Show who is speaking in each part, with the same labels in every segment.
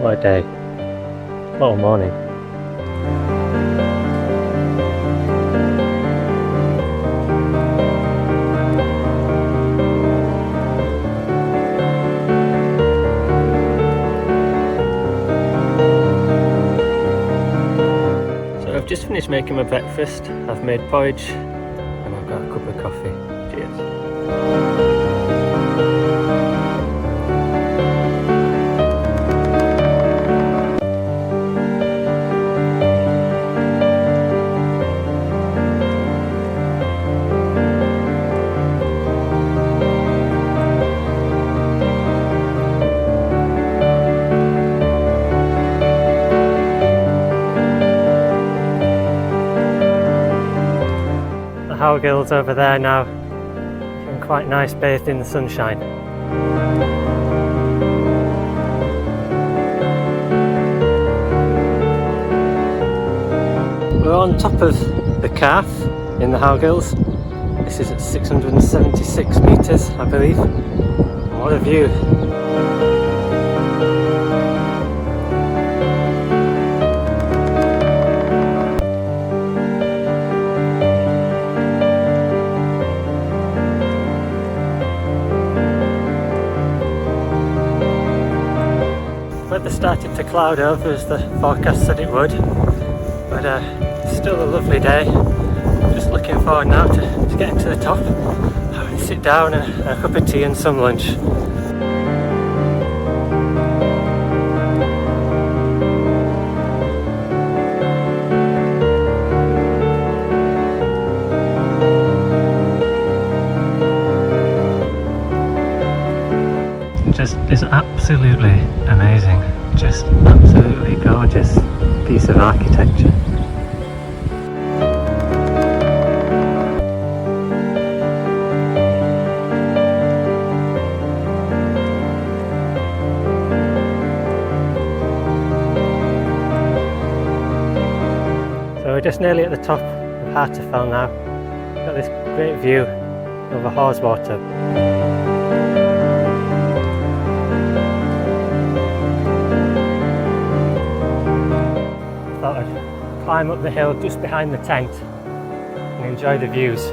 Speaker 1: What a day. What a morning. So I've just finished making my breakfast. I've made porridge and I've got a cup of coffee. Cheers. The Howgills over there now, looking quite nice bathed in the sunshine. We're on top of the Calf in the Howgills. This is at 676 metres, I believe. What a view! Weather started to cloud over as the forecast said it would, but still a lovely day. Just looking forward now to getting to the top, having to sit down and a cup of tea and some lunch. Just is absolutely amazing, just absolutely gorgeous piece of architecture. So we're just nearly at the top of Hartefell now. Got this great view over Haweswater. Thought I'd climb up the hill just behind the tent and enjoy the views.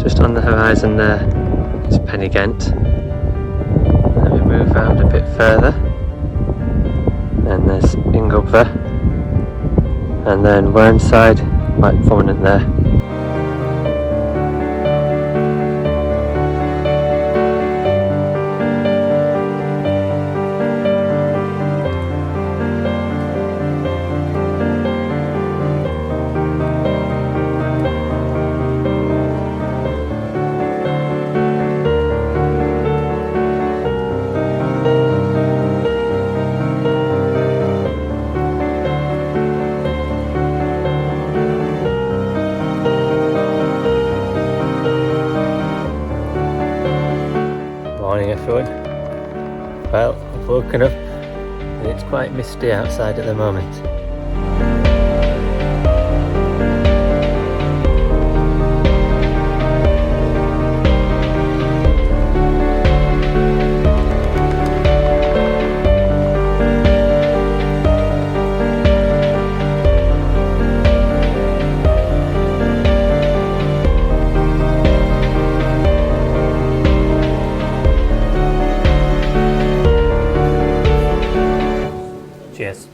Speaker 1: Just on the horizon there is Pen-y-ghent. Then we move around a bit further and there's Ingulpher, and then Whernside, quite prominent there. Morning everyone. Well, I've woken up and it's quite misty outside at the moment. Cheers.